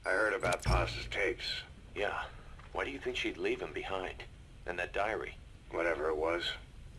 I heard about Paz's tapes. Yeah. Why do you think she'd leave him behind? And that diary? Whatever it was,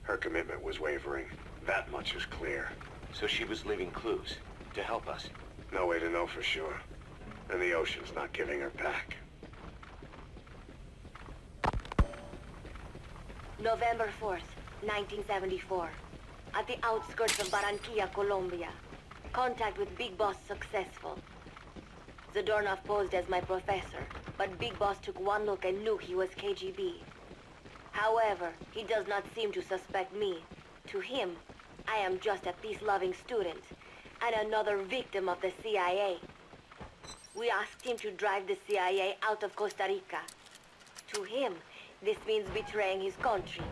her commitment was wavering. That much is clear. So she was leaving clues to help us. No way to know for sure. And the ocean's not giving her back. November 4th, 1974. At the outskirts of Barranquilla, Colombia. Contact with Big Boss successful. Zadornov posed as my professor, but Big Boss took one look and knew he was KGB. However, he does not seem to suspect me. To him, I am just a peace-loving student, and another victim of the CIA. We asked him to drive the CIA out of Costa Rica. To him, this means betraying his country.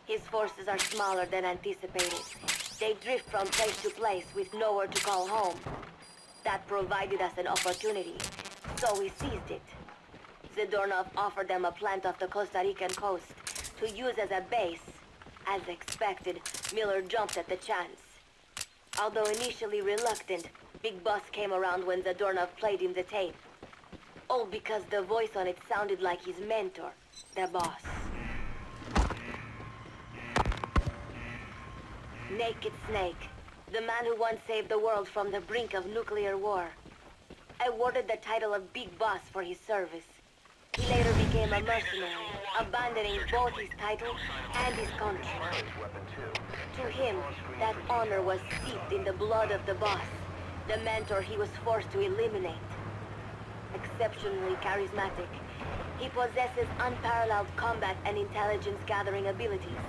His forces are smaller than anticipated. They drift from place to place with nowhere to call home. That provided us an opportunity, so we seized it. Zadornov offered them a plant off the Costa Rican coast to use as a base. As expected, Miller jumped at the chance. Although initially reluctant, Big Boss came around when Zadornov played him the tape. All because the voice on it sounded like his mentor, the boss. Naked Snake, the man who once saved the world from the brink of nuclear war. Awarded the title of Big Boss for his service. He later became a mercenary, abandoning both his title and his country. To him, that honor was steeped in the blood of the boss, the mentor he was forced to eliminate. Exceptionally charismatic, he possesses unparalleled combat and intelligence-gathering abilities.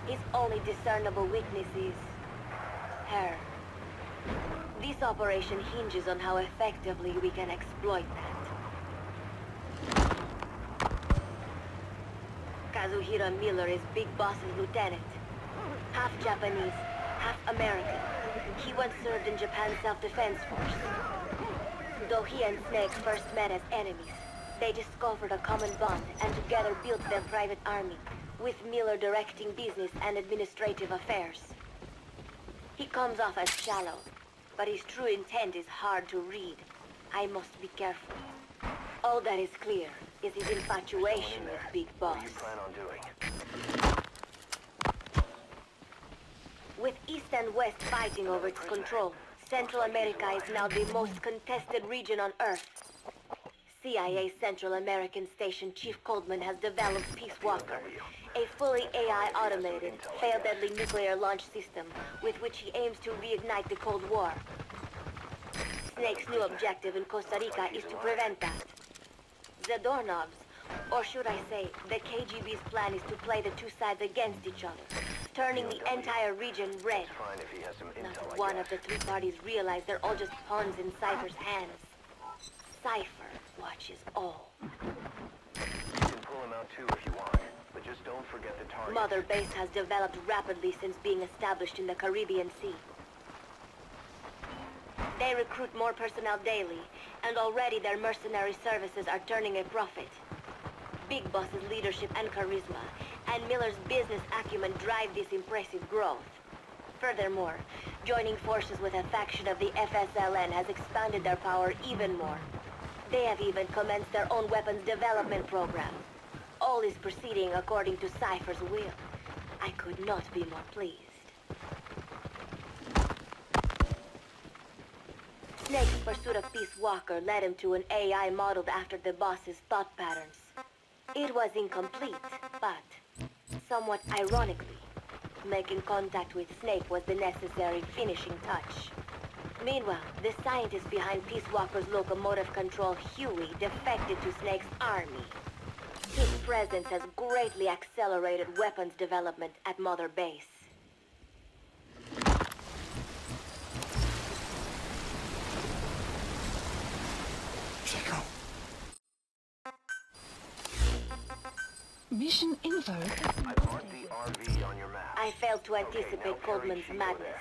His only discernible weakness is her. This operation hinges on how effectively we can exploit that. Kazuhiro Miller is Big Boss's lieutenant. Half Japanese, half American. He once served in Japan's self-defense force. Though he and Snake first met as enemies, they discovered a common bond and together built their private army, with Miller directing business and administrative affairs. He comes off as shallow, but his true intent is hard to read. I must be careful. All that is clear is his infatuation with Big Boss. What do you plan on doing? With East and West fighting over its control, Central America is now the most contested region on Earth. CIA Central American Station Chief Coldman has developed Peace Walker, a fully AI-automated, fail-deadly nuclear launch system with which he aims to reignite the Cold War. Snake's new objective in Costa Rica is to prevent that. Zadornov's, or should I say, the KGB's plan is to play the two sides against each other, turning the entire region red. Not one of the three parties realize they're all just pawns in Cypher's hands. Cypher watches all. You can pull him out too if you want, but just don't forget the target. Mother Base has developed rapidly since being established in the Caribbean Sea. They recruit more personnel daily, and already their mercenary services are turning a profit. Big Boss's leadership and charisma, and Miller's business acumen drive this impressive growth. Furthermore, joining forces with a faction of the FSLN has expanded their power even more. They have even commenced their own weapons development program. All is proceeding according to Cypher's will. I could not be more pleased. Snake's pursuit of Peace Walker led him to an AI modeled after the boss's thought patterns. It was incomplete, but, somewhat ironically, making contact with Snake was the necessary finishing touch. Meanwhile, the scientist behind Peace Walker's locomotive control, Huey, defected to Snake's army. His presence has greatly accelerated weapons development at Mother Base. Chico. Mission info. I marked the RV on your map. I failed to anticipate Coldman's madness,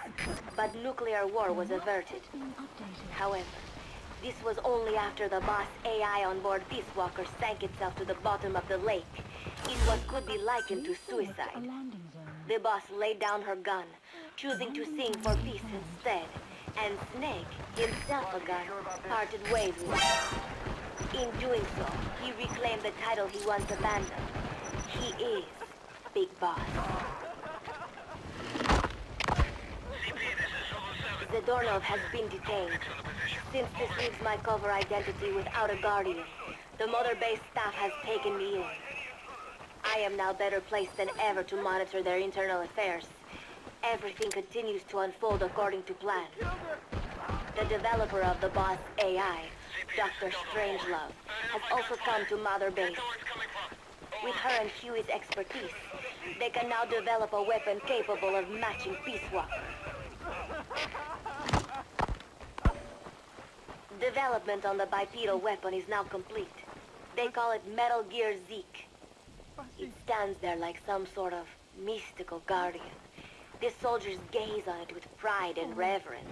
but nuclear war was averted. However, this was only after the boss AI on board Peace Walker sank itself to the bottom of the lake in what could be likened to suicide. The boss laid down her gun, choosing to sing for peace instead, And Snake, himself a gun, parted ways with him. In doing so, he reclaimed the title he once abandoned. He is Big Boss. Zadornov has been detained. Since this leaves my cover identity without a guardian, the Mother Base staff has taken me in. I am now better placed than ever to monitor their internal affairs. Everything continues to unfold according to plan. The developer of the Boss AI, Dr. Strangelove, has also come to Mother Base. With her and Huey's expertise, they can now develop a weapon capable of matching Peace Walker. Development on the bipedal weapon is now complete. They call it Metal Gear Zeke. It stands there like some sort of mystical guardian. The soldiers gaze on it with pride and reverence.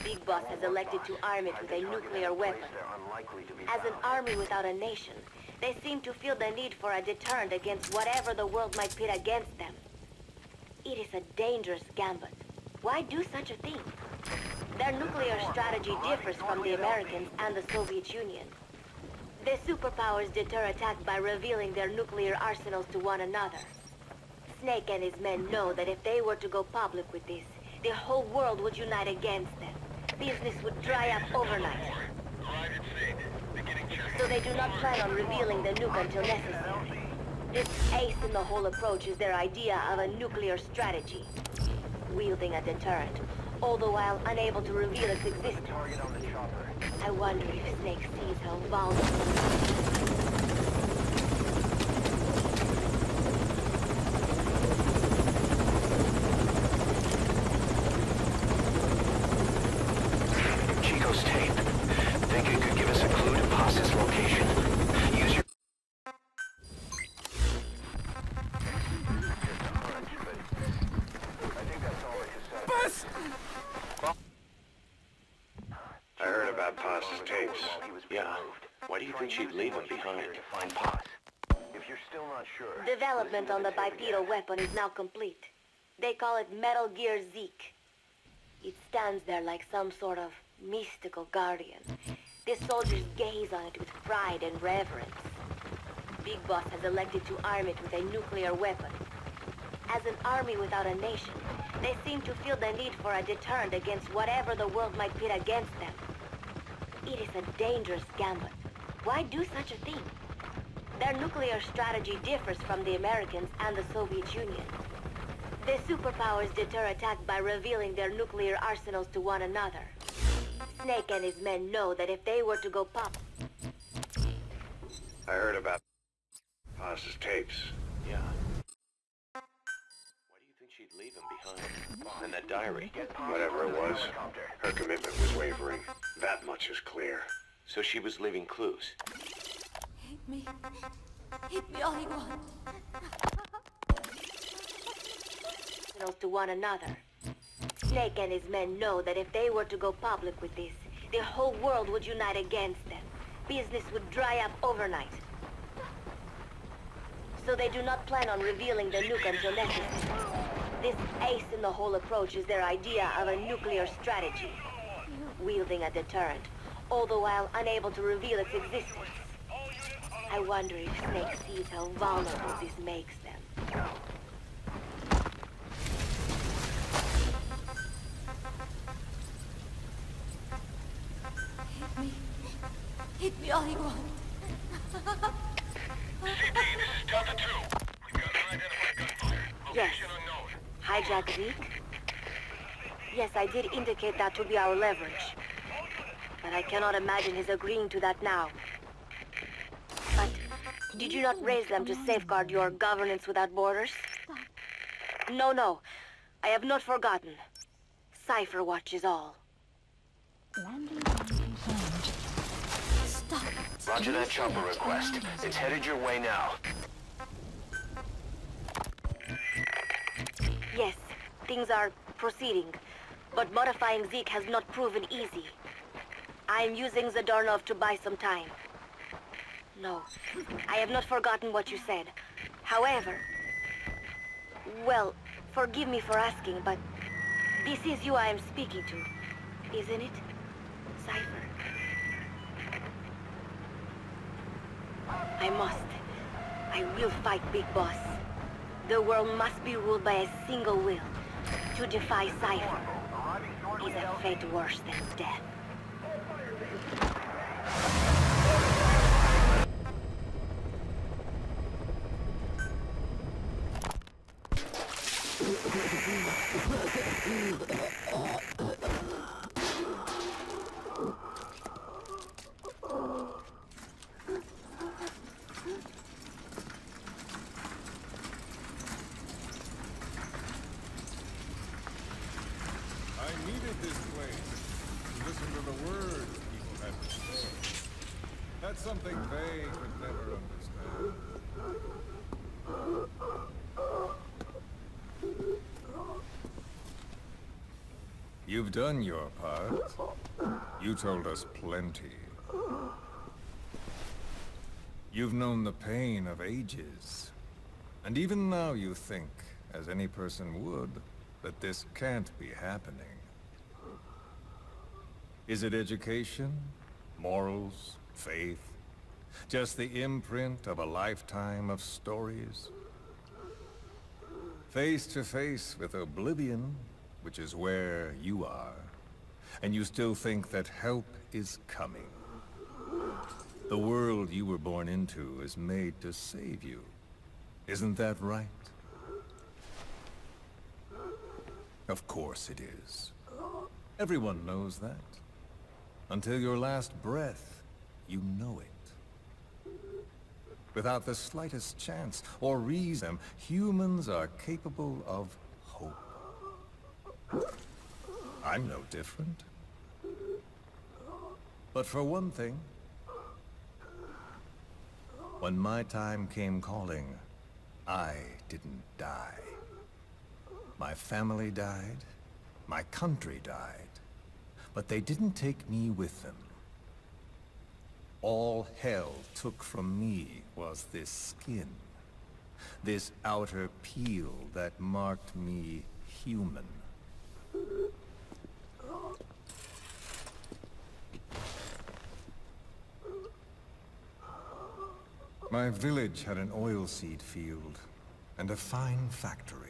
Big Boss has elected to arm it with a nuclear weapon. As an army without a nation, they seem to feel the need for a deterrent against whatever the world might pit against them. It is a dangerous gambit. Why do such a thing? Their nuclear strategy differs from the Americans and the Soviet Union. The superpowers deter attack by revealing their nuclear arsenals to one another. Snake and his men know that if they were to go public with this, the whole world would unite against them. Business would dry up overnight. So they do not plan on revealing the nuke until necessary. This ace-in-the-hole approach is their idea of a nuclear strategy. Wielding a deterrent, all the while unable to reveal its existence. I wonder if Snake sees how vulnerable. Chico's tape. Think it could give us a clue to Boss's location? Use your... Boss! I heard about Paz's tapes. Yeah. Why do you think she'd leave him behind? To find Paz. If you're still not sure... Development on the bipedal weapon is now complete. They call it Metal Gear Zeke. It stands there like some sort of mystical guardian. The soldiers gaze on it with pride and reverence. Big Boss has elected to arm it with a nuclear weapon. As an army without a nation, they seem to feel the need for a deterrent against whatever the world might pit against them. It is a dangerous gambit. Why do such a thing? Their nuclear strategy differs from the Americans and the Soviet Union. The superpowers deter attack by revealing their nuclear arsenals to one another. Snake and his men know that if they were to go pop... I heard about Paz's tapes. Yeah. Why do you think she'd leave him behind? And that diary? Whatever it was, her commitment was wavering. That much is clear. So she was leaving clues. Hit me. Hit me all you want. To one another. Snake and his men know that if they were to go public with this, the whole world would unite against them. Business would dry up overnight. So they do not plan on revealing the nuke until necessary. This ace-in-the-hole approach is their idea of a nuclear strategy. Wielding a deterrent, all the while unable to reveal its existence. I wonder if Snake sees how vulnerable this makes them. Hit me all you want. CP, this is Delta 2. We've got unidentified gunfire. Yes. Location unknown. Hijack Zeke? Yes, I did indicate that to be our leverage. But I cannot imagine his agreeing to that now. But did you not raise them to safeguard your governance without borders? No, no. I have not forgotten. Cipher watches all. Landing confirmed. Stop. Roger that chopper request. It's headed your way now. Yes, things are proceeding, but modifying Zeke has not proven easy. I am using Zadornov to buy some time. No, I have not forgotten what you said. However, well, forgive me for asking, but this is you I am speaking to. isn't it? Cypher. I will fight Big Boss. The world must be ruled by a single will. To defy Cypher is a fate worse than death. I needed this place to listen to the words people had to say. That's something they could never understand. You've done your part. You told us plenty. You've known the pain of ages. And even now you think, as any person would, that this can't be happening. Is it education? Morals? Faith? Just the imprint of a lifetime of stories? Face to face with oblivion, which is where you are, and you still think that help is coming. The world you were born into is made to save you. Isn't that right? Of course it is. Everyone knows that. Until your last breath, you know it. Without the slightest chance or reason, humans are capable of hope. I'm no different. But for one thing, when my time came calling, I didn't die. My family died, my country died, but they didn't take me with them. All hell took from me was this skin, this outer peel that marked me human. My village had an oilseed field and a fine factory.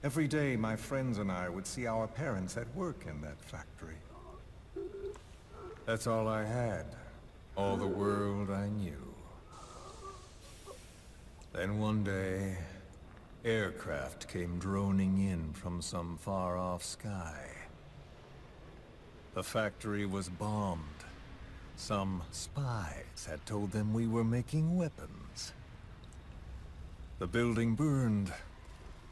Every day, my friends and I would see our parents at work in that factory. That's all I had, all the world I knew. Then one day, aircraft came droning in from some far-off sky. The factory was bombed. Some spies had told them we were making weapons. The building burned.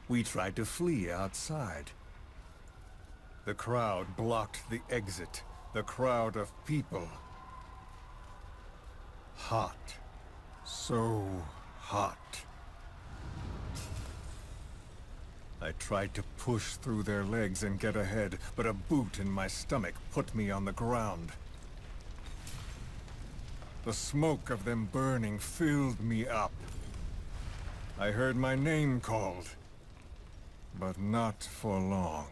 We tried to flee outside. The crowd blocked the exit. The crowd of people. Hot. So hot. I tried to push through their legs and get ahead, but a boot in my stomach put me on the ground. The smoke of them burning filled me up. I heard my name called, but not for long.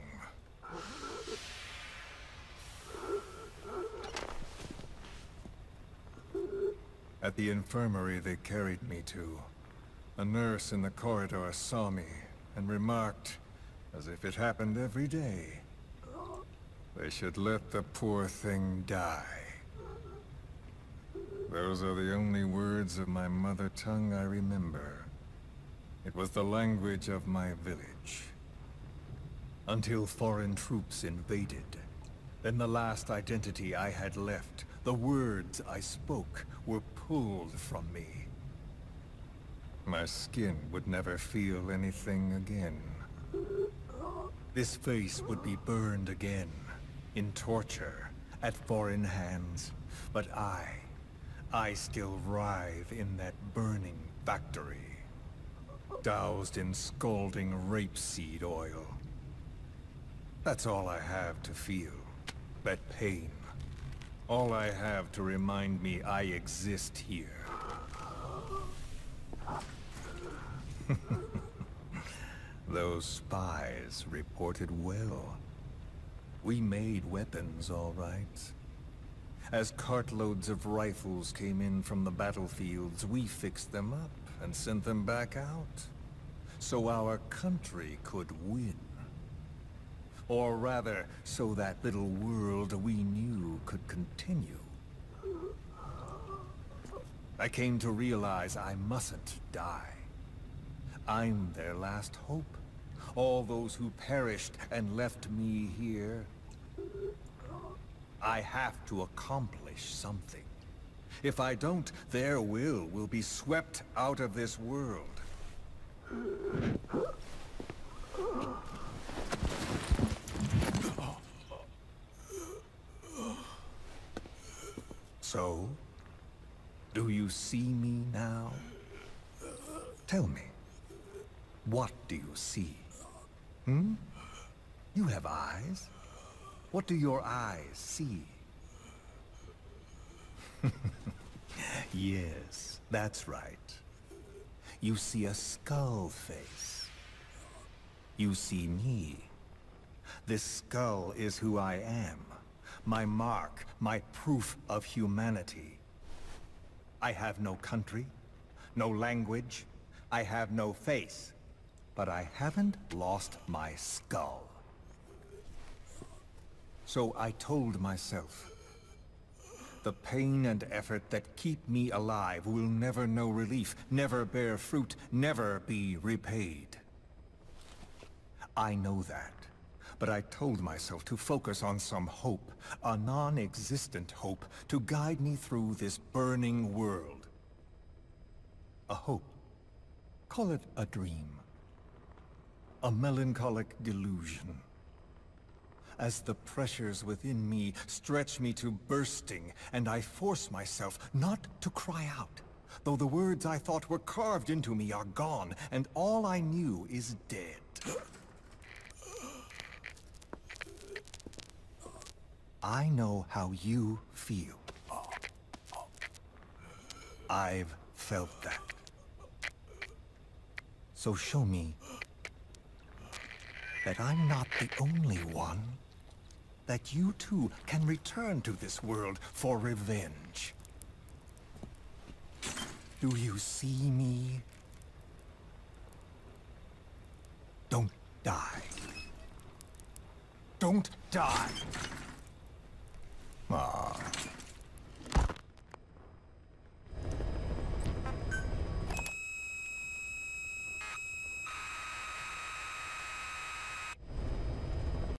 At the infirmary they carried me to, a nurse in the corridor saw me and remarked, as if it happened every day, they should let the poor thing die. Those are the only words of my mother tongue I remember. It was the language of my village. Until foreign troops invaded. Then the last identity I had left, the words I spoke, were pulled from me. My skin would never feel anything again. This face would be burned again, in torture, at foreign hands. But I still writhe in that burning factory, doused in scalding rapeseed oil. That's all I have to feel, that pain. All I have to remind me I exist here. Those spies reported well. We made weapons, all right. As cartloads of rifles came in from the battlefields, we fixed them up and sent them back out, so our country could win. Or rather, so that little world we knew could continue. I came to realize I mustn't die. I'm their last hope. All those who perished and left me here. I have to accomplish something. If I don't, their will be swept out of this world. So, do you see me now? Tell me, what do you see? Hmm? You have eyes. What do your eyes see? Yes, that's right. You see a skull face. You see me. This skull is who I am. My mark, my proof of humanity. I have no country, no language, I have no face. But I haven't lost my skull. So I told myself, the pain and effort that keep me alive will never know relief, never bear fruit, never be repaid. I know that, but I told myself to focus on some hope, a non-existent hope, to guide me through this burning world. A hope. Call it a dream. A melancholic delusion. As the pressures within me stretch me to bursting, and I force myself not to cry out, though the words I thought were carved into me are gone, and all I knew is dead. I know how you feel. I've felt that. So show me that I'm not the only one. That you too can return to this world for revenge. Do you see me? Don't die. Don't die!